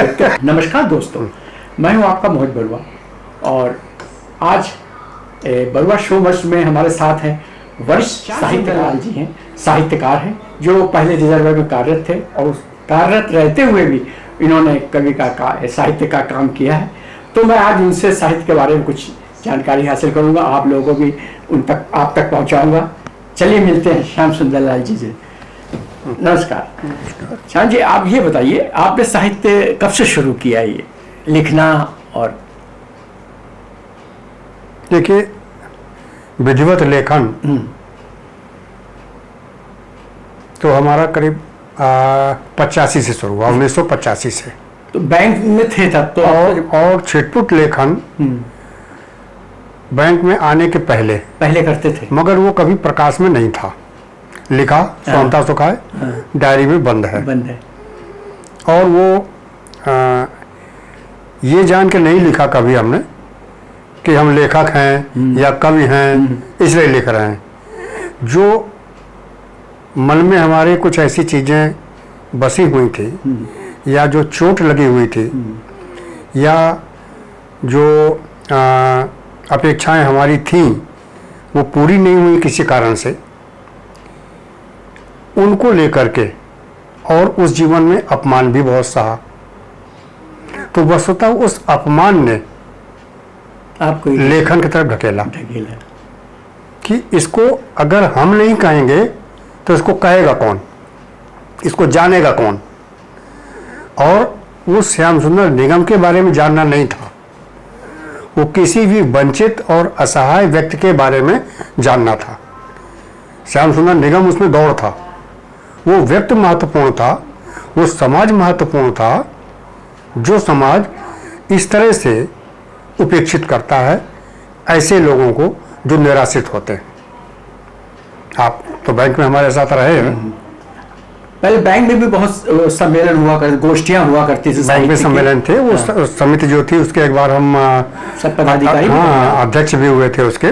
नमस्कार दोस्तों, मैं हूं आपका मोहित बरुआ और आज बरुआ शो वर्ष में हमारे साथ हैं वरिष्ठ साहित्यकार जी हैं, साहित्यकार हैं जो पहले रिजर्व में कार्यरत थे और कार्यरत रहते हुए भी इन्होंने कवि का साहित्य का काम किया है। तो मैं आज उनसे साहित्य के बारे में कुछ जानकारी हासिल करूंगा, आप लोगों को भी आप तक पहुंचाऊंगा। चलिए मिलते हैं श्याम सुंदर लाल जी से। नमस्कार श्याम जी, आप ये बताइए आपने साहित्य कब से शुरू किया ये लिखना? और देखिए, विधिवत लेखन तो हमारा करीब 85 से शुरू हुआ, 1985 से। तो बैंक में थे तब तो? और छिटपुट लेखन बैंक में आने के पहले करते थे, मगर वो कभी प्रकाश में नहीं था। लिखा स्वांता सुखाए, डायरी में बंद है। और वो ये जान के नहीं लिखा कभी हमने कि हम लेखक हैं या कवि हैं इसलिए लिख रहे हैं। जो मन में हमारे कुछ ऐसी चीज़ें बसी हुई थी या जो चोट लगी हुई थी या जो अपेक्षाएं हमारी थीं वो पूरी नहीं हुई किसी कारण से, उनको लेकर के, और उस जीवन में अपमान भी बहुत सहा। तो वस्तुतः उस अपमान ने आपको लेखन की तरफ ढकेला कि इसको अगर हम नहीं कहेंगे तो इसको कहेगा कौन, इसको जानेगा कौन। और वो श्याम सुंदर निगम के बारे में जानना नहीं था, वो किसी भी वंचित और असहाय व्यक्ति के बारे में जानना था। श्याम सुंदर निगम उसमें दौड़ था, वो व्यक्ति महत्वपूर्ण था, वो समाज महत्वपूर्ण था, जो समाज इस तरह से उपेक्षित करता है ऐसे लोगों को जो निराश्रित होते हैं। आप तो बैंक में हमारे साथ रहे हैं। पहले बैंक में भी बहुत सम्मेलन हुआ करते, गोष्ठियां हुआ करती थी, बैंक में सम्मेलन थे। वो समिति जो थी उसके एक बार हम सब पदाधिकारी अध्यक्ष भी हुए थे उसके।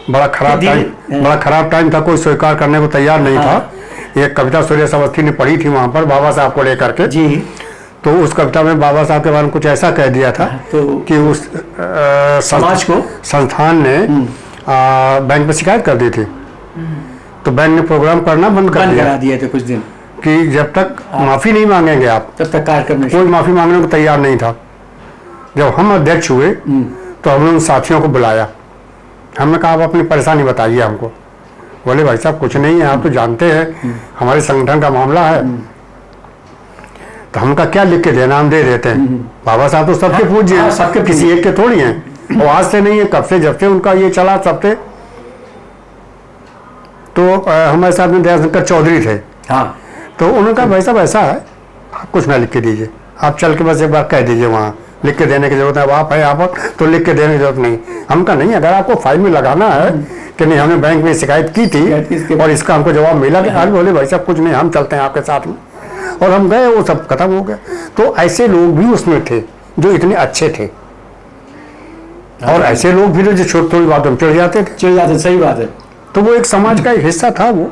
बड़ा खराब टाइम था, कोई स्वीकार करने को तैयार नहीं था। एक कविता सूर्य अवस्थी ने पढ़ी थी वहां पर बाबा साहब को लेकर के जी। तो उस कविता में बाबा साहब के बारे में कुछ ऐसा कह दिया था तो कि उस समाज को संस्थान ने बैंक में शिकायत कर दी थी। तो बैंक ने प्रोग्राम करना बंद करा दिए थे कुछ दिन कि जब तक माफी नहीं मांगेंगे आप तब तक कार्य करने। कोई माफी मांगने को तैयार नहीं था। जब हम अध्यक्ष हुए तो हमने उन साथियों को बुलाया, हमने कहा आप अपनी परेशानी बताइए हमको। बोले भाई साहब कुछ नहीं है, आप तो जानते हैं हमारे संगठन का मामला है। तो हम का क्या लिख के देना, हम दे देते हैं। बाबा साहब तो सबके पूज्य, सबके किसी एक के थोड़ी हैं। और आज से नहीं है, कब से, जब से उनका ये चला सबसे। तो हमारे साथ में दयाशंकर चौधरी थे। हाँ। तो उन्होंने कहा भाई साहब ऐसा है, आप कुछ ना लिख के दीजिए, आप चल के बस एक बार कह दीजिए, वहाँ लिख के देने की जरूरत है। आप है आप तो लिख के देने की जरूरत नहीं। हम कहा नहीं, अगर आपको फाइल में लगाना है कि नहीं हमने बैंक में शिकायत की थी और इसका हमको जवाब मिला कि आज बोले भाई साहब कुछ नहीं, हम चलते हैं आपके साथ में। और हम गए, वो सब खत्म हो गया। तो ऐसे लोग भी उसमें थे जो इतने अच्छे थे, और ऐसे लोग भी जो छोटी थोड़ी बातों में चिढ़ जाते थे। सही बात है। तो वो एक समाज का एक हिस्सा था। वो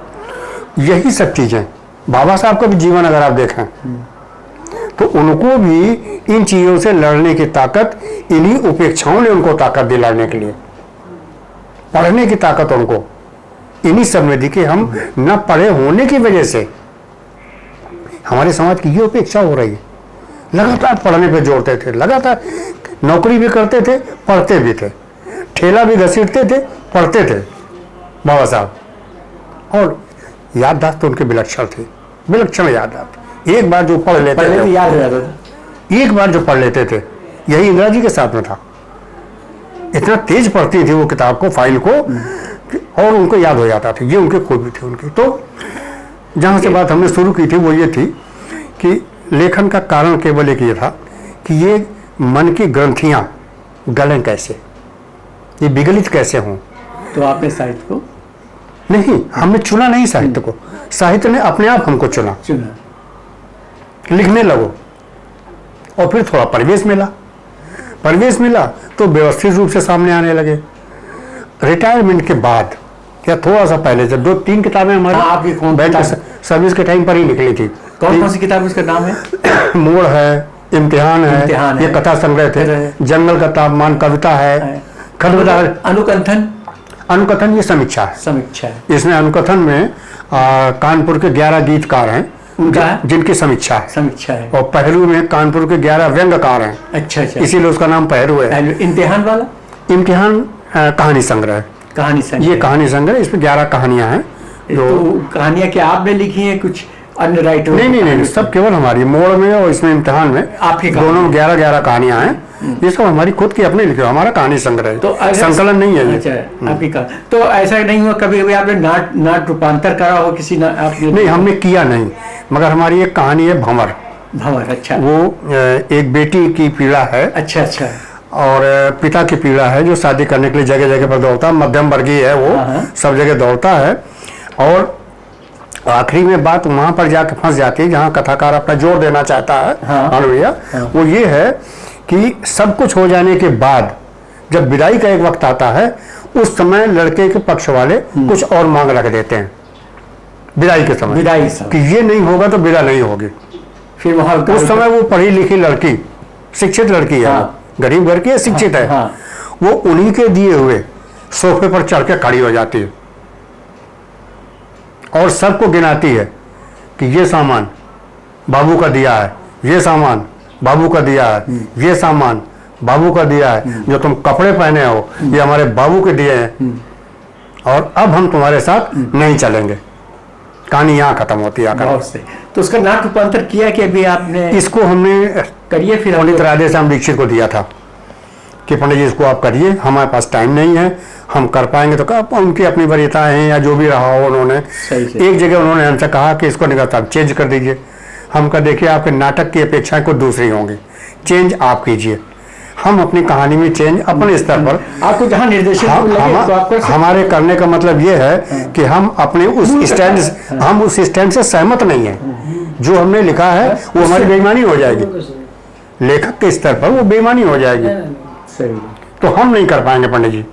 यही सब चीजें बाबा साहब का भी जीवन अगर आप देखें तो उनको भी इन चीजों से लड़ने की ताकत, इन्हीं उपेक्षाओं ने उनको ताकत दी लड़ने के लिए। पढ़ने की ताकत उनको इन्हीं सब में दी कि हम न पढ़े होने की वजह से हमारे समाज की ये उपेक्षा हो रही है। लगातार पढ़ने पे जोड़ते थे, लगातार नौकरी भी करते थे, पढ़ते भी थे, ठेला भी घसीटते थे, पढ़ते थे बाबा साहब। और याददाश्त तो उनके विलक्षण थी, विलक्षण याददाश्त। एक बार जो पढ़ लेते थे, याद हो जाता था। एक बार जो पढ़ लेते थे, यही इंदिरा जी के साथ में था। इतना तेज पढ़ती थी वो किताब को, फाइल को, और उनको याद हो जाता था। ये उनकी खूबी थी उनकी। तो जहाँ से बात हमने शुरू की थी वो ये थी कि लेखन का कारण केवल एक ये था कि ये मन की ग्रंथियाँ गलें कैसे, ये विगलित कैसे हों। तो आपने साहित्य को नहीं, हमने चुना नहीं साहित्य को, साहित्य ने अपने आप हमको चुना। लिखने लगो, और फिर थोड़ा परिवेश मिला तो व्यवस्थित रूप से सामने आने लगे। रिटायरमेंट के बाद या थोड़ा सा पहले, जब 2-3 किताबें हमारे सर्विस के टाइम पर ही निकली थी। कौन सी किताब, उसका नाम है? मोड़ है, इम्तिहान है, ये कथा संग्रह थे। जंगल का तापमान कविता है। अनुकंथन, अनुकथन ये समीक्षा है। समीक्षा है। इसमें अनुकथन में कानपुर के 11 गीतकार हैं उनका जिनकी समीक्षा है। समीक्षा है। और पहलू में कानपुर के 11 व्यंग्यकार हैं। अच्छा अच्छा, इसीलिए उसका नाम पहलू है। इम्तिहान वाला, इम्तिहान कहानी संग्रह, कहानी संग्रह, ये कहानी संग्रह, इसमें 11 कहानियां हैं। तो कहानियां क्या आपने लिखी हैं, कुछ अन्य राइटर? नहीं, सब केवल हमारी मोड़ में और इसमें इम्तिहान में आपकी दोनों में 11 कहानियां हैं। ये सब हमारी खुद की अपनी लिखी, हमारा कहानी संग्रह है, तो संकलन नहीं है। अच्छा, आपकी कहा तो ऐसा नहीं हुआ कभी कभी आपने नाट रूपांतर करा हो किसी नहीं, हमने किया नहीं, मगर हमारी एक कहानी है भंवर। भंवर, अच्छा। वो एक बेटी की पीड़ा है। अच्छा अच्छा। और पिता की पीड़ा है जो शादी करने के लिए जगह जगह पर दौड़ता है, मध्यम वर्गीय है वो, सब जगह दौड़ता है। और आखिरी में बात वहां पर जाके फंस जाती है जहां कथाकार अपना जोर देना चाहता है। हाँ भैया, वो ये है कि सब कुछ हो जाने के बाद जब विदाई का एक वक्त आता है, उस समय लड़के के पक्ष वाले कुछ और मांग रख देते हैं विदाई के समय, कि ये नहीं होगा तो विदा नहीं होगी। फिर वहां उस समय वो पढ़ी लिखी लड़की, शिक्षित लड़की है, गरीब घर की है, शिक्षित है, वो उन्हीं के दिए हुए सोफे पर चढ़ के खड़ी हो जाती है और सबको गिनाती है कि ये सामान बाबू का दिया है, ये सामान बाबू का दिया है, ये सामान बाबू का दिया है, जो तुम कपड़े पहने हो ये हमारे बाबू के दिए हैं, और अब हम तुम्हारे साथ नहीं चलेंगे। कहानी यहाँ खत्म होती है। तो उसका नाट रूपांतर किया कि अभी आपने? इसको हमने करिए, फिर पंडित राधेश्याम दीक्षित को दिया था कि पंडित जी इसको आप करिए, हमारे पास टाइम नहीं है, हम कर पाएंगे तो कहा। उनकी अपनी वरीयताएं हैं या जो भी रहा हो, उन्होंने एक जगह उन्होंने हमसे कहा कि इसको निकाल आप चेंज कर दीजिए। हम कहा देखिए आपके नाटक की अपेक्षाएं कुछ दूसरी होंगी, चेंज आप कीजिए। हम अपनी कहानी में चेंज अपने स्तर पर, आपको जहां निर्देशन हमारे करने का मतलब ये है कि हम अपने उस स्टैंड से सहमत नहीं है। जो हमने लिखा है वो हमारी बेईमानी हो जाएगी, लेखक के स्तर पर वो बेईमानी हो जाएगी, तो हम नहीं कर पाएंगे। पंडित जी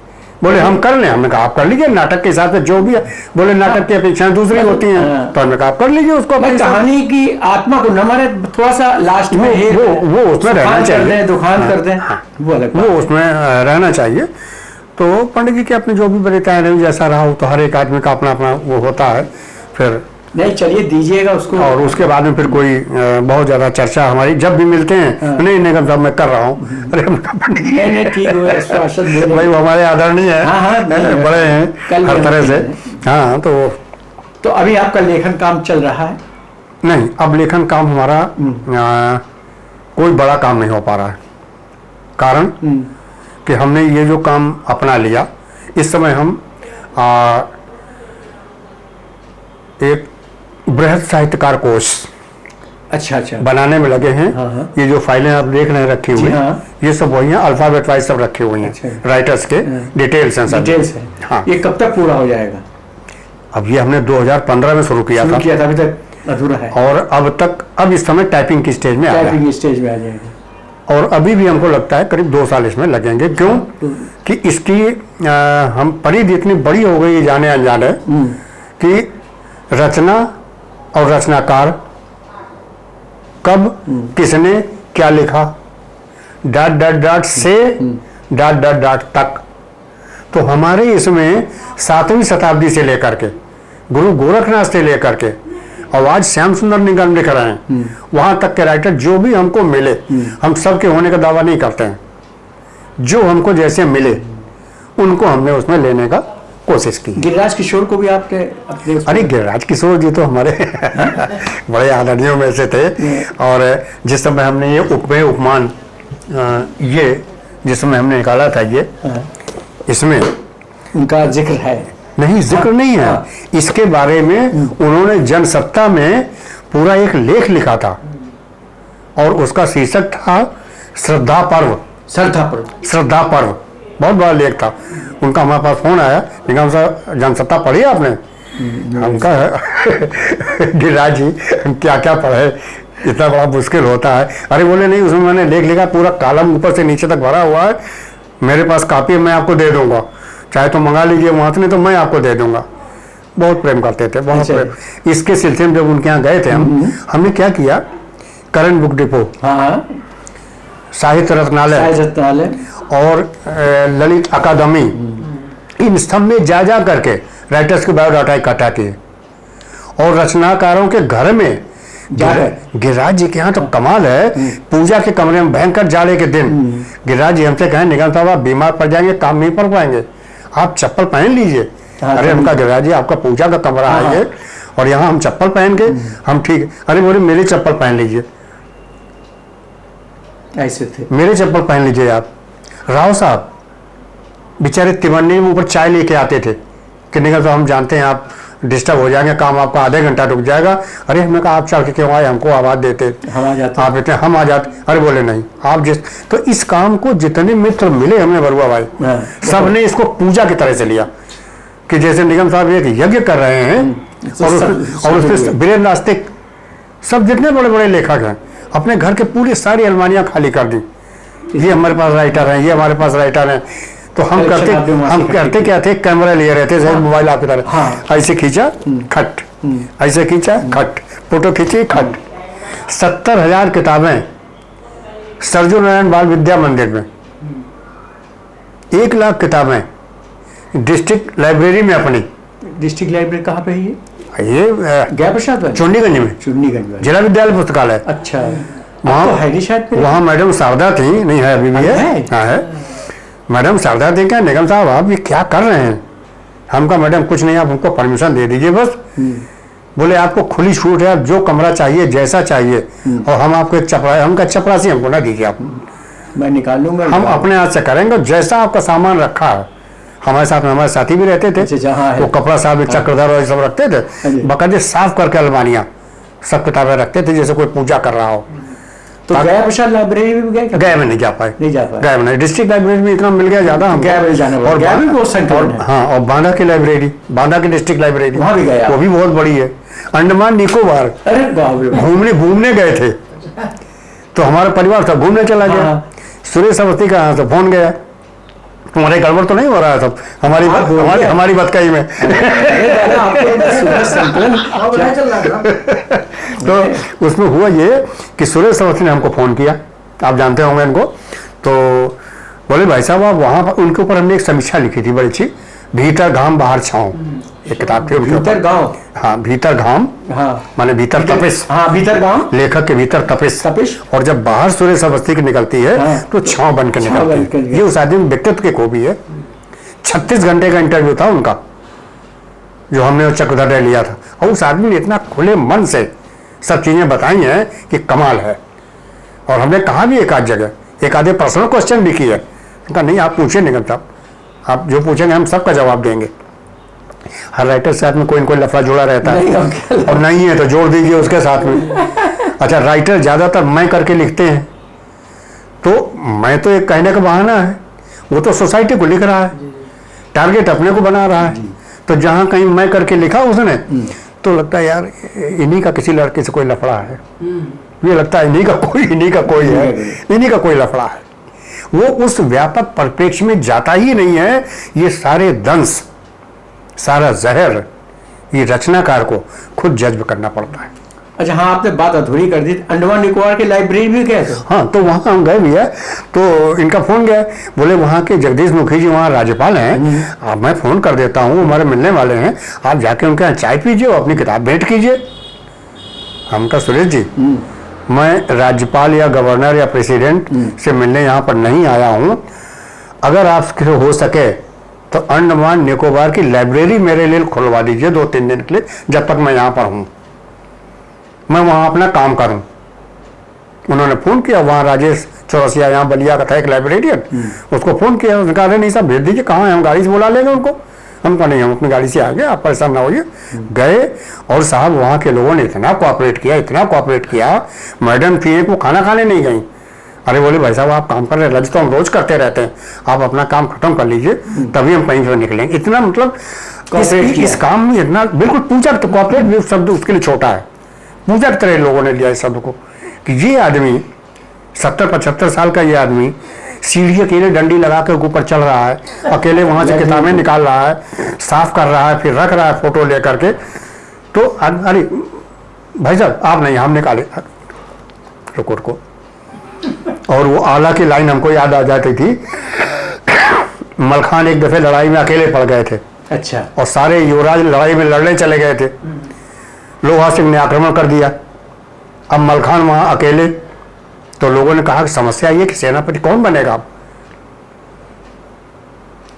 बोले हम कर लें। हमने कहा आप कर लीजिए, नाटक के हिसाब से जो भी है। बोले नाटक की अपेक्षाएं दूसरी होती हैं, तो हमने कहा आप कर लीजिए उसको। कहानी की आत्मा को न मारे, थोड़ा सा लास्ट में वो उसमें रहना चाहिए, दुकान कर दें, वो उसमें रहना चाहिए। तो पंडित जी की अपनी जो भी वरीयताएं रही, जैसा रहा हो, तो हर एक आदमी का अपना अपना वो होता है। फिर नहीं, चलिए दीजिएगा उसको। और उसके बाद में फिर कोई बहुत ज्यादा चर्चा हमारी जब भी मिलते हैं, नहीं जब मैं कर रहा हूँ, अरे नहीं ठीक है भाई, वो हमारे आदरणीय है, बड़े हैं हर तरह से। हाँ, तो अभी आपका लेखन काम चल रहा है? नहीं, अब लेखन काम हमारा कोई बड़ा काम नहीं हो पा रहा है। कारण कि हमने ये जो काम अपना लिया, इस समय हम एक बृहद साहित्यकार कोश अच्छा बनाने में लगे हैं। ये जो फाइलें आप देख रहे हैं रखी हुई, ये सब वही हैं, अल्फाबेट वाइज सब रखे हुए हैं, राइटर्स के डिटेल्स हैं, डिटेल्स है। हाँ, ये कब तक पूरा हो जाएगा? अब ये हमने 2015 में शुरू किया था, अभी तक अधूरा है। और अब इस समय टाइपिंग की स्टेज में आ जाएगा। और अभी भी हमको लगता है करीब 2 साल इसमें लगेंगे। क्यों कि इसकी हम परिधि इतनी बड़ी हो गई, जाने अनजाने, कि रचना और रचनाकार कब किसने क्या लिखा, डॉट से डॉट तक। तो हमारे इसमें 7वीं शताब्दी से लेकर के, गुरु गोरखनाथ से लेकर के, और आज श्याम सुंदर निगम लिख रहे हैं, वहां तक के राइटर जो भी हमको मिले, हम सबके होने का दावा नहीं करते हैं, जो हमको जैसे मिले उनको हमने उसमें लेने का कोशिश की। गिरिराज किशोर को भी आपके अपने? अरे गिरिराज किशोर जी तो हमारे बड़े आदरणीयों में से थे। और जिस समय हमने ये उपमान ये जिस समय हमने निकाला था, ये इसमें उनका जिक्र है? नहीं, जिक्र नहीं है। इसके बारे में उन्होंने जनसत्ता में पूरा एक लेख लिखा था, और उसका शीर्षक था श्रद्धा पर्व। श्रद्धा पर्व बहुत बड़ा लेख था उनका। हमारे पास फोन आया, निगम साहब जनसत्ता पढ़ी आपने? हमका गिरिराज जी क्या क्या पढ़े, इतना बड़ा मुश्किल होता है। अरे बोले नहीं, उसमें मैंने लेख लिखा, पूरा कॉलम ऊपर से नीचे तक भरा हुआ है, मेरे पास कॉपी है, मैं आपको दे दूंगा, चाहे तो मंगा लीजिए वहां से, नहीं तो मैं आपको दे दूंगा। बहुत प्रेम करते थे, बहुत प्रेम। इसके सिलसिले में जब उनके यहाँ गए थे हमने क्या किया, करंट बुक डिपो साहित्य रत्नालय और ललित अकादमी, इन सब में जा करके राइटर्स के बायोडाटा इकट्ठा किए और रचनाकारों के घर में गिरिराज जी के यहाँ तो कमाल है। पूजा के कमरे में भयंकर जाड़े के दिन गिरिराज जी हमसे कहें निगम साहब आप बीमार पड़ जाएंगे, काम नहीं पड़ पाएंगे, आप चप्पल पहन लीजिए। अरे हमका गिरिराज जी आपका पूजा का कमरा है ये और यहाँ हम चप्पल पहन के हम ठीक। अरे बोले मेरी चप्पल पहन लीजिए, ऐसे थे, मेरे चप्पल पहन लीजिए आप। राव साहब बेचारे तिमन्नी में ऊपर चाय लेके आते थे कि निगम साहब हम जानते हैं आप डिस्टर्ब हो जाएंगे, काम आपका आधे घंटा रुक जाएगा। अरे हमने कहा आप चल के क्यों आए, हमको आवाज देते, हम आ जाते, आप इतने हम आ जाते। अरे बोले नहीं आप जिस, तो इस काम को जितने मित्र मिले हमने बरुआ भाई सबने इसको पूजा की तरह से लिया कि जैसे निगम साहब एक यज्ञ कर रहे हैं और उसमें वीरेंद्र नास्तिक सब जितने बड़े बड़े लेखक हैं अपने घर के पूरी सारी अलमारियां खाली कर दी, ये हमारे पास राइटर हैं, ये हमारे पास राइटर हैं। तो हम करते क्या थे, कैमरा लिए रहते थे मोबाइल आपकी तरह, ऐसे खींचा खट, ऐसे खींचा खट, फोटो खींची खट। 70,000 किताबें सरजू नारायण बाल विद्या मंदिर में, 1 लाख किताबें डिस्ट्रिक्ट लाइब्रेरी में अपनी। डिस्ट्रिक्ट लाइब्रेरी कहाँ पे है ये गया प्रसाद चुन्नीगंज में, चुन्नीगंज जिला विद्यालय पुस्तकालय। अच्छा, वहाँ तो है नहीं शायद, वहाँ मैडम शारदा थी, नहीं है अभी भी है, हाँ है मैडम शारदा थी। क्या निगम साहब आप ये क्या कर रहे हैं? हम कहा मैडम कुछ नहीं, आप हमको परमिशन दे दीजिए बस। बोले आपको खुली छूट है, आप जो कमरा चाहिए जैसा चाहिए और हम आपको एक चपरासी, हम का चपरासी हमको ना दीजिए, आप मैं निकाल लूंगा, हम अपने हाथ से करेंगे जैसा आपका सामान रखा है। हमारे साथ में हमारे साथी भी रहते थे, वो कपड़ा साहब चक्रधर और सब रखते थे, बाकायदे साफ करके अलमारियां सब किताबें रखते थे जैसे कोई पूजा कर रहा हो। तो गया प्रसाद लाइब्रेरी में भी गया में नहीं जा पाए, गया में नहीं, डिस्ट्रिक्ट लाइब्रेरी में इतना मिल गया ज्यादा, हम गया में जाना और गया भी बहुत संख्या, हाँ और बांदा की लाइब्रेरी, बांदा की डिस्ट्रिक्ट लाइब्रेरी वहाँ भी गया, वो भी बहुत बड़ी है। अंडमान निकोबार घूमने गए थे तो हमारा परिवार था, घूमने चला गया। सुरेश अवस्थी का यहाँ से फोन गया, तुम्हारे गड़बड़ तो नहीं हो रहा है सब हमारी बतकही में। तो उसमें हुआ ये कि सुरेश अवस्थी ने हमको फोन किया, आप जानते होंगे इनको, तो बोले भाई साहब आप वहाँ पर, उनके ऊपर हमने एक समीक्षा लिखी थी बड़ी अच्छी, भीतर घाम बाहर छाँव, एक किताब थी। भीतर गांव, हाँ भीतर घाम, हाँ माने भीतर तपिश, हाँ भीतर गांव, लेखक के भीतर तपिश, और जब बाहर सुरेश अवस्थी की निकलती है हाँ, तो छाँव बन के निकलती है। ये उस आदमी व्यक्तित्व की खूबी है। 36 घंटे का इंटरव्यू था उनका जो हमने चक्रधर ने लिया था, और उस आदमी ने इतना खुले मन से सब चीजें बताई हैं कि कमाल है। और हमने कहा भी एक आध जगह, एक आधे पर्सनल क्वेश्चन भी किया, उनका नहीं आप पूछिए निगम साहब, आप जो पूछेंगे हम सबका जवाब देंगे। हर राइटर साथ में कोई न कोई लफड़ा जोड़ा रहता है, और नहीं है तो जोड़ दीजिए उसके साथ में। अच्छा राइटर ज्यादातर मैं करके लिखते हैं, तो मैं तो एक कहने का बहाना है, वो तो सोसाइटी को लिख रहा है, टारगेट अपने को बना रहा है। तो जहाँ कहीं मैं करके लिखा उसने, तो लगता है यार इन्हीं का किसी लड़के से कोई लफड़ा है, ये लगता है इन्हीं का कोई है, इन्हीं का कोई लफड़ा है। वो उस व्यापक परिप्रेक्ष्य में जाता ही नहीं है। ये सारे दंश, सारा जहर ये रचनाकार को खुद जज्ब करना पड़ता है। अच्छा हाँ, आपने बात अधूरी कर दी, अंडमान निकोबार की लाइब्रेरी भी गए थे? हाँ तो वहाँ हम गए भी है, तो इनका फोन गया, बोले वहाँ के जगदीश मुखी जी वहाँ राज्यपाल हैं, मैं फोन कर देता हूँ, हमारे मिलने वाले हैं, आप जाके उनके यहाँ चाय पीजिए और अपनी किताब भेंट कीजिए। हम कहा सुरेश जी मैं राज्यपाल या गवर्नर या प्रेसिडेंट से मिलने यहाँ पर नहीं आया हूँ, अगर आपसे हो सके तो अंडमान निकोबार की लाइब्रेरी मेरे लिए खुलवा दीजिए 2-3 दिन के लिए, जब तक मैं यहाँ पर हूँ, मैं वहाँ अपना काम करूँ। उन्होंने फ़ोन किया, वहाँ राजेश चौरसिया यहाँ बलिया का था एक लाइब्रेरियन, उसको फ़ोन किया, उसने कहा नहीं साहब भेज दीजिए, कहाँ है, हम गाड़ी से बुला लेंगे उनको। हम कहा नहीं हम अपनी गाड़ी से आ गए, आप परेशान ना होइए। गए और साहब वहाँ के लोगों ने इतना कोऑपरेट किया, मैडम थी एक वो खाना खाने नहीं गई। अरे बोले भाई साहब आप काम कर रहे हैं, लंच तो हम रोज करते रहते हैं, आप अपना काम खत्म कर लीजिए तभी हम कहीं से निकलेंगे। इतना मतलब इस काम में इतना बिल्कुल पूजा, तो कोऑपरेट शब्द उसके लिए छोटा है, पूजा की तरह लोगों ने लिया इस शब्द को कि ये आदमी 70-75 साल का, ये आदमी सीढ़ी अकेले डंडी लगा कर ऊपर चल रहा है, अकेले वहां से किताबें निकाल रहा है, साफ कर रहा है, फिर रख रहा है फोटो लेकर के। तो अरे भाई साहब आप नहीं, हम निकाले, रुको और वो आला की लाइन हमको याद आ जाती थी। मलखान एक दफे लड़ाई में अकेले पड़ गए थे। अच्छा। और सारे युवराज लड़ाई में लड़ने चले गए थे। लोहा सिंह ने आक्रमण कर दिया। अब मलखान वहां अकेले, तो लोगों ने कहा कि समस्या ये कि सेनापति कौन बनेगा अब।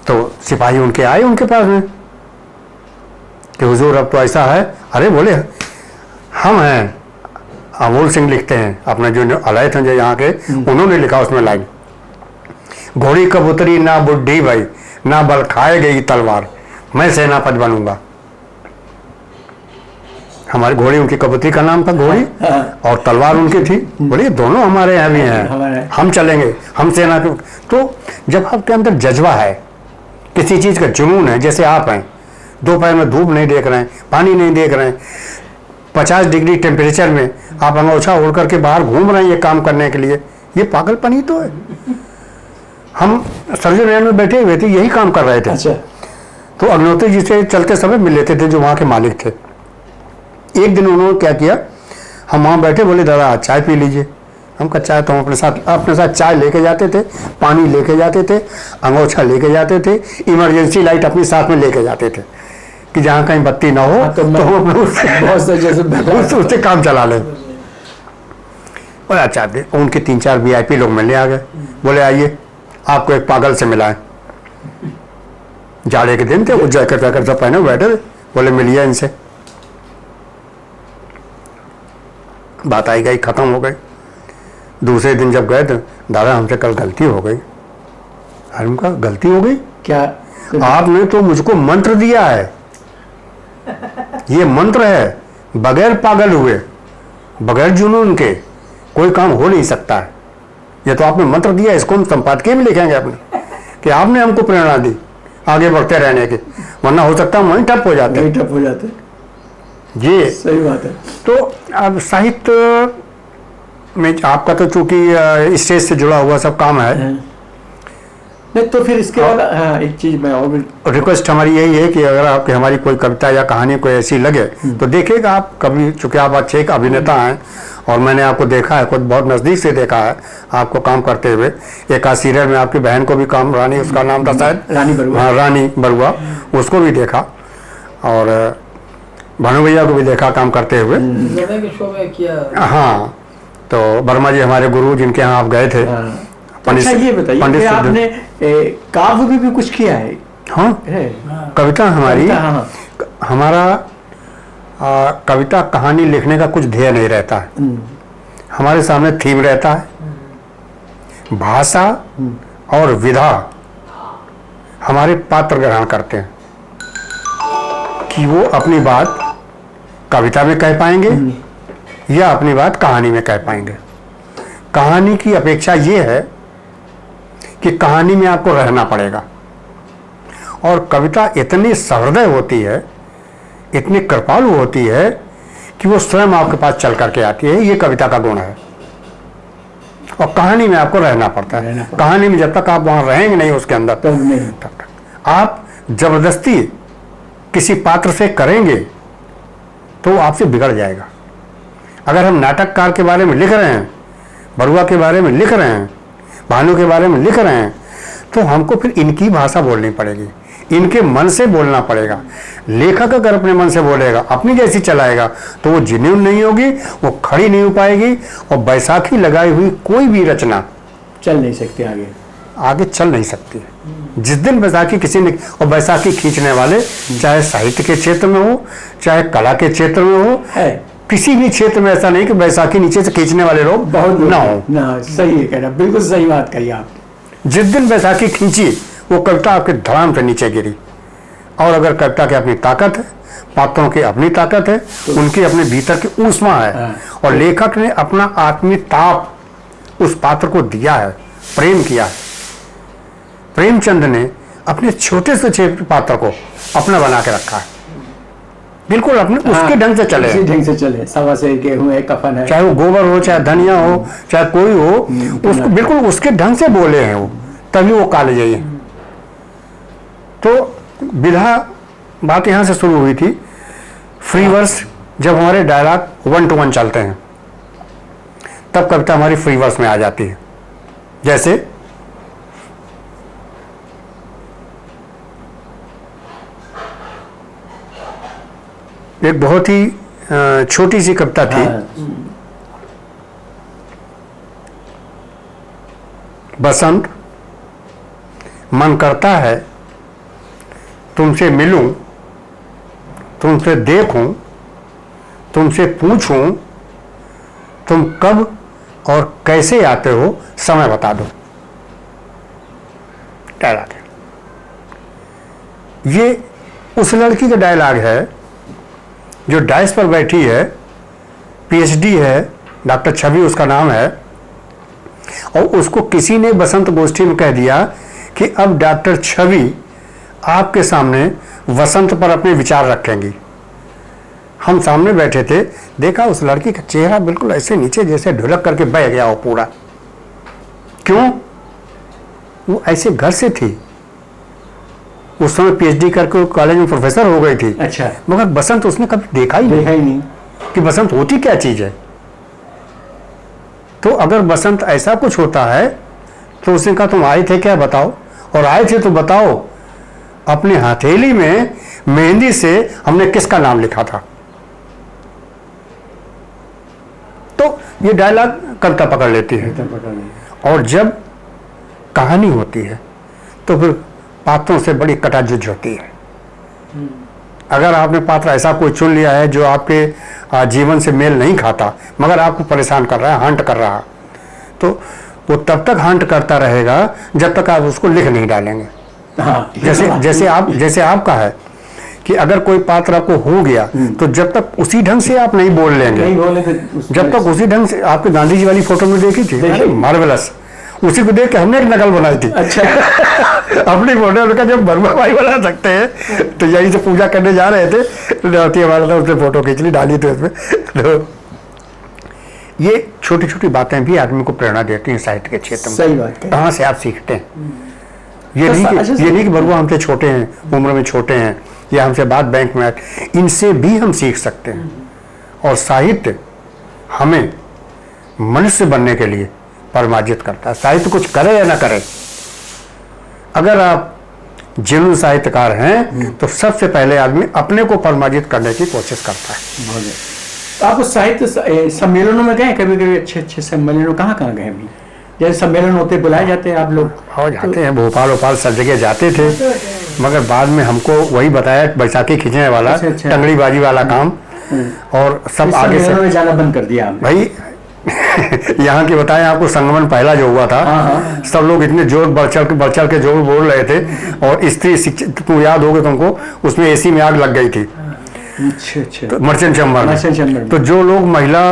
तो सिपाही उनके आए उनके पास में कि हुजूर अब तो ऐसा है। अरे बोले हम हैं, अमोल सिंह लिखते हैं अपने जो अलय थे जो यहाँ के, उन्होंने लिखा उसमें लाइन, घोड़ी कबूतरी ना बुढ़ी भाई ना बल खाए गई तलवार, मैं सेनापति बनूंगा। हमारी घोड़ी, उनकी कबूतरी का नाम था घोड़ी, और तलवार उनकी थी। बोले दोनों हमारे यहाँ भी हैं, हम चलेंगे, हम सेना। तो जब आपके अंदर जज्बा है, किसी चीज का जुनून है, जैसे आप हैं, दोपहर में धूप नहीं देख रहे हैं, पानी नहीं देख रहे हैं, 50 डिग्री टेम्परेचर में आप अंगोछा ओढ़ करके बाहर घूम रहे हैं ये काम करने के लिए, ये पागलपन ही तो है। हम सर्जन रेल में बैठे हुए थे, यही काम कर रहे थे। अच्छा। तो अग्निहोत्री जी से चलते समय मिल लेते थे जो वहाँ के मालिक थे। एक दिन उन्होंने क्या किया, हम वहाँ बैठे, बोले दादा चाय पी लीजिए। हम कहा चाय तो हम अपने साथ चाय लेके जाते थे, पानी लेके जाते थे, अंगोछा लेके जाते थे, इमरजेंसी लाइट अपने साथ में लेके जाते थे कि जहाँ कहीं बत्ती ना हो तो हम उससे काम चला लें। बोले अच्छा दे। उनके 3-4 VIP लोग मिलने आ गए। बोले आइए आपको एक पागल से मिला है। जाड़े के दिन थे, वो जैकेट वैकेट सब पहने बैठे थे। बोले मिलिए इनसे। बात आई गई, खत्म हो गई। दूसरे दिन जब गए तो दादा हमसे कल गलती हो गई। अरे उनका गलती हो गई क्या? आपने तो मुझको मंत्र दिया है, ये मंत्र है, बगैर पागल हुए, बगैर जुनून के कोई काम हो नहीं सकता है। ये तो आपने मंत्र दिया, इसको हम संपादकीय में लिखेंगे अपने कि आपने हमको प्रेरणा दी आगे बढ़ते रहने की, वरना हो सकता है वहीं ठप हो जाते। जी सही बात है। तो अब साहित्य में आपका तो चूंकि स्टेज से जुड़ा हुआ सब काम है, नहीं तो फिर इसके बाद एक चीज मैं और भी, रिक्वेस्ट हमारी यही है कि अगर आपकी हमारी कोई कविता या कहानी कोई ऐसी लगे तो देखिएगा आप कभी, चूंकि आप अच्छे एक अभिनेता हैं और मैंने आपको देखा है, खुद बहुत नज़दीक से देखा है आपको काम करते हुए। एक आध सीरियल में आपकी बहन को भी काम, रानी उसका नाम था शायद, रानी बरुआ। हाँ रानी बरुआ, उसको भी देखा, और भानु भैया को भी देखा काम करते हुए। हाँ, तो वर्मा जी हमारे गुरु जिनके यहाँ आप गए थे। अच्छा ये बताइए आपने काव्य भी कुछ किया है? हाँ, कविता हमारी, हमारा कविता कहानी लिखने का कुछ ध्येय नहीं रहता है। हमारे सामने थीम रहता है, भाषा और विधा हमारे पात्र ग्रहण करते हैं कि वो अपनी बात कविता में कह पाएंगे या अपनी बात कहानी में कह पाएंगे। कहानी की अपेक्षा ये है कि कहानी में आपको रहना पड़ेगा, और कविता इतनी सहृदय होती है, इतनी कृपालु होती है कि वो स्वयं आपके पास चल करके आती है। ये कविता का गुण है। और कहानी में आपको रहना पड़ता है। कहानी में जब तक आप वहां रहेंगे नहीं उसके अंदर, तब तक आप जबरदस्ती किसी पात्र से करेंगे तो वो आपसे बिगड़ जाएगा। अगर हम नाटककार के बारे में लिख रहे हैं, बरुआ के बारे में लिख रहे हैं, भानु के बारे में लिख रहे हैं, तो हमको फिर इनकी भाषा बोलनी पड़ेगी, इनके मन से बोलना पड़ेगा। लेखक अगर अपने मन से बोलेगा, अपनी जैसी चलाएगा, तो वो जेन्युइन नहीं होगी, वो खड़ी नहीं हो पाएगी, और बैसाखी लगाई हुई कोई भी रचना चल नहीं सकती, आगे चल नहीं सकती। जिस दिन बैसाखी किसी ने, और बैसाखी खींचने वाले चाहे साहित्य के क्षेत्र में हो, चाहे कला के क्षेत्र में हो, है किसी भी क्षेत्र में ऐसा नहीं कि बैसाखी नीचे से खींचने वाले लोग बहुत ना हो। ना, सही है कहना, बिल्कुल सही बात कही आप। जिस दिन बैसाखी खींची, वो कविता आपके धड़ाम से नीचे गिरी। और अगर कविता की अपनी ताकत है, पात्रों की अपनी ताकत है, उनकी अपने भीतर की ऊष्मा है, और लेखक ने अपना आत्मीय ताप उस पात्र को दिया है, प्रेम किया है। प्रेमचंद ने अपने छोटे से छोटे पात्र को अपना बना के रखा है, बिल्कुल अपने उसके ढंग से चले, उसी ढंग से चले। सवा से गेहूं है, कफन है, चाहे वो गोबर हो, चाहे धनिया हो, चाहे कोई हो, उसको बिल्कुल उसके ढंग से बोले हैं वो, तभी वो कालजयी है। तो विधा बात यहाँ से शुरू हुई थी। फ्री वर्स जब हमारे डायलॉग 1 to 1 चलते हैं, तब कविता हमारी फ्री वर्स में आ जाती है। जैसे एक बहुत ही छोटी सी कविता थी। बसंत, मन करता है तुमसे मिलूं, तुमसे देखूं, तुमसे पूछूं, तुम कब और कैसे आते हो समय बता दो। डायलॉग है ये, उस लड़की का डायलॉग है जो डाइस पर बैठी है, पीएचडी है, डॉक्टर छवि उसका नाम है, और उसको किसी ने बसंत गोष्ठी में कह दिया कि अब डॉक्टर छवि आपके सामने वसंत पर अपने विचार रखेंगी। हम सामने बैठे थे, देखा उस लड़की का चेहरा बिल्कुल ऐसे नीचे जैसे ढुलक करके बह गया वो पूरा। क्यों? वो ऐसे घर से थी, उस समय पीएचडी करके कॉलेज में प्रोफेसर हो गई थी। अच्छा। मगर बसंत उसने कभी देखा ही नहीं कि बसंत होती क्या चीज है। तो अगर बसंत ऐसा कुछ होता है तो उसने कहा तुम आए थे क्या बताओ, और आए थे तो बताओ अपने हथेली में मेहंदी से हमने किसका नाम लिखा था। तो ये डायलॉग कविता पकड़ लेती है। और जब कहानी होती है तो फिर पात्रों से बड़ी कटाजुज होती है। अगर आपने पात्र ऐसा कोई चुन लिया है जो आपके जीवन से मेल नहीं खाता मगर आपको परेशान कर रहा है, हंट कर रहा है, तो वो तब तक हंट करता रहेगा जब तक आप उसको लिख नहीं डालेंगे। हाँ, जैसे आपका है कि अगर कोई पात्र आपको हो गया तो जब तक उसी ढंग से आप नहीं बोल लेंगे, जब तक उसी ढंग से, आपके गांधी जी वाली फोटो में देखी थी, मार्वेलस, उसी को देख के हमने एक नकल बनाई थी। अच्छा। अपनी फोटो का जब बर्मा भाई बना सकते हैं तो यहीं से पूजा करने जा रहे थे, हमारा था, उसने फोटो खींच ली, डाली थी उसमें। तो ये छोटी छोटी बातें भी आदमी को प्रेरणा देती हैं साहित्य के क्षेत्र में। सही बात है। कहाँ से आप सीखते हैं? ये नहीं कि बरुआ हमसे छोटे हैं, उम्र में छोटे हैं, या हमसे बात बैंक में, इनसे भी हम सीख सकते हैं। और साहित्य हमें मनुष्य बनने के लिए परमार्जित करता है। साहित्य कुछ करे या ना करे, अगर आप जिन साहित्यकार हैं तो सबसे पहले आदमी अपने को परमार्जित करने की कोशिश करता है। तो आप उस साहित्य सम्मेलनों में गए कभी कभी? अच्छे सम्मेलनों कहाँ कहाँ गए अभी? जैसे सम्मेलन होते बुलाए जाते हैं आप लोग? हाँ जाते हैं, भोपाल सब जगह जाते थे, मगर बाद में हमको वही बताया बैसाखी खींचने वाला, टंगड़ी बाजी वाला काम, और सब आगे से जाना बंद कर दिया भाई। यहाँ की बताएं आपको, संगमन पहला जो हुआ था, सब लोग इतने जोर बढ़ चढ़ के जोर बोल रहे थे, और स्त्री शिक्षा, तुमको याद होगा तुमको, उसमें एसी में आग लग गई थी। अच्छा। तो मर्चेंट चैम्बर में तो जो लोग महिला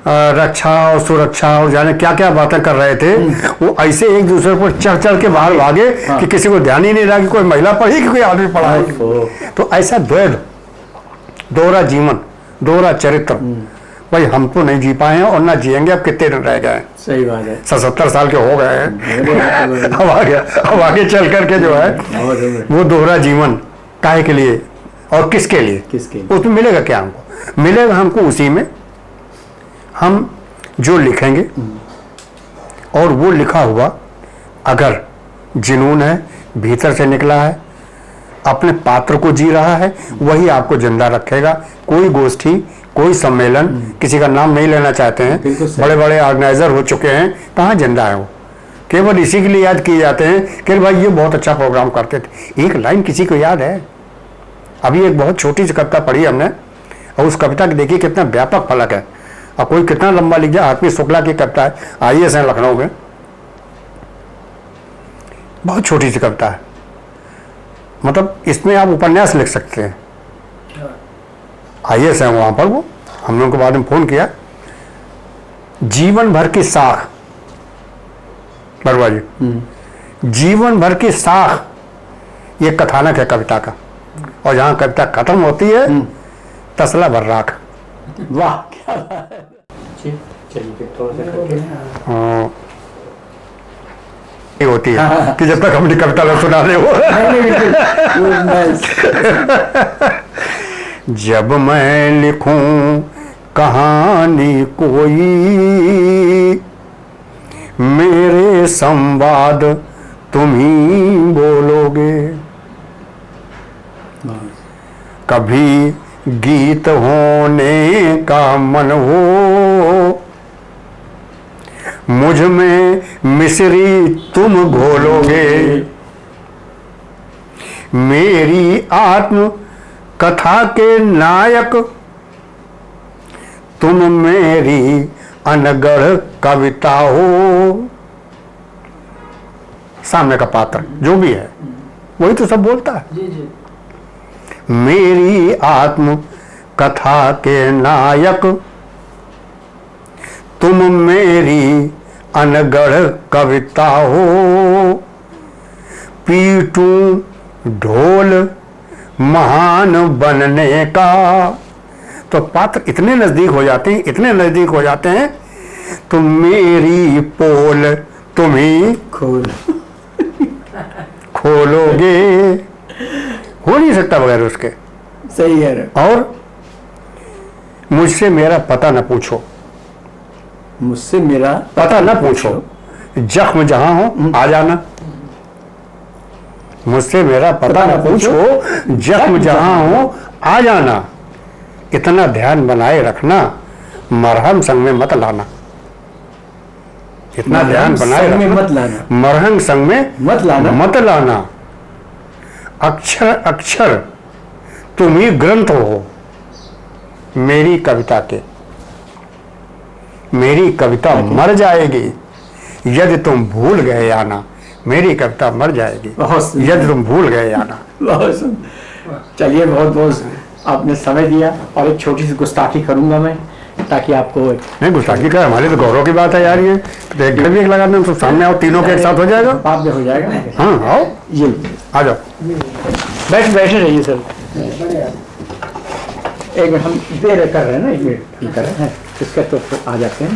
रक्षा और सुरक्षा और जाने क्या क्या बातें कर रहे थे, वो ऐसे एक दूसरे पर चढ़ के बाहर भागे कि किसी को ध्यान ही नहीं रहा कि कोई महिला पढ़ी कि कोई आदमी पढ़ा है। तो ऐसा द्वैध, दोहरा जीवन, दोहरा चरित्र, भाई हम तो नहीं जी पाए हैं और ना जिएंगे, अब कितने दिन रह गए। सही बात है, 70 साल के हो गए हैं। अब आगे चल करके जो है वो दोहरा जीवन काहे के लिए और किसके लिए, उसमें मिलेगा क्या? हमको मिलेगा, हमको उसी में हम जो लिखेंगे और वो लिखा हुआ अगर जुनून है, भीतर से निकला है, अपने पात्र को जी रहा है, वही आपको जिंदा रखेगा। कोई गोष्ठी, कोई सम्मेलन, किसी का नाम नहीं लेना चाहते हैं, बड़े बड़े ऑर्गेनाइजर हो चुके हैं, कहाँ जिंदा है वो? केवल इसी के लिए याद किए जाते हैं कि भाई ये बहुत अच्छा प्रोग्राम करते थे। एक लाइन किसी को याद है? अभी एक बहुत छोटी सी कविता पढ़ी हमने, और उस कविता की देखिए कितना व्यापक फलक है, और कोई कितना लंबा लिख जाए। आरपी शुक्ला की कविता है, आईएएस है लखनऊ में, बहुत छोटी सी कविता है, मतलब इसमें आप उपन्यास लिख सकते हैं। आईएएस है वहां पर, वो हमने उनको बाद में फोन किया। जीवन भर की साख, बरुआ जी, जीवन भर की साख, ये कथानक है कविता का, और जहां कविता खत्म होती है तसला भर राख। वाह क्या बात है। चलिए थोड़ा सा करके होती है कि जब तक हमने कविता न सुना ले वो। जब मैं लिखूं कहानी कोई, मेरे ये संवाद तुम ही बोलोगे। कभी गीत होने का मन हो, मुझ में मिश्री तुम घोलोगे। मेरी आत्म कथा के नायक तुम मेरी अनगढ़ कविता हो। सामने का पात्र जो भी है वही तो सब बोलता है। जी जी। मेरी आत्म कथा के नायक तुम मेरी अनगढ़ कविता हो। पीटूं ढोल महान बनने का। तो पात्र इतने नजदीक हो जाते हैं, इतने नजदीक हो जाते हैं, तुम मेरी पोल तुम ही खोलोगे। हो नहीं सकता बगैर उसके। सही है। और मुझसे मेरा पता न पूछो, मुझसे मेरा पता न पूछो, जख्म जहां हो आ जाना। मुझसे मेरा पता न पूछो, जख्म जहां हो आ जाना। इतना ध्यान बनाए रखना, मरहम संग में मत लाना। इतना ध्यान बनाए संग में रखना, मत लाना। मरहम संग में मत लाना। अक्षर अक्षर तुम ही ग्रंथ हो मेरी कविता के। मेरी कविता मर जाएगी यदि तुम भूल गए आना। मेरी कविता मर जाएगी यदि तुम भूल गए आना। चलिए, बहुत बहुत आपने समय दिया। और एक छोटी सी गुस्ताखी करूंगा मैं, ताकि आपको। नहीं, गुस्ताखी का हमारे तो गौरव की बात है यार। ये तो एक भी एक लगा दें तो सामने आओ, तीनों के एक साथ हो जाएगा। बाप में हो जाएगा। हाँ आओ, जी आ जाओ। बैठे रहिए सर। एक मिनट, हम देर कर रहे हैं ना, एक मिनट ही कर रहे हैं, इसका तो आ जाते हैं।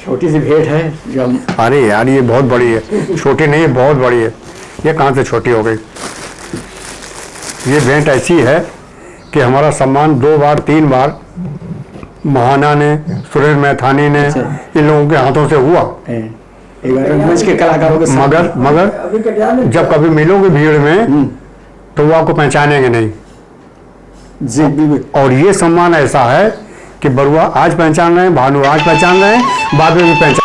छोटी सी भेंट है जो हम। अरे यार ये बहुत बड़ी है, छोटी नहीं है, बहुत बड़ी है। ये कहाँ से छोटी हो गई? ये भेंट ऐसी है कि हमारा सम्मान 2 बार 3 बार महाना ने, सुरेश मैथानी ने, इन लोगों के हाथों से हुआ। एक बार रंगमंच के कलाकारों के साथ मगर जब कभी मिलोगे भीड़ में तो वो आपको पहचानेंगे नहीं। जी। और ये सम्मान ऐसा है कि बरुआ आज पहचान रहे हैं, भानु आज पहचान रहे हैं, बाद में भी पहचान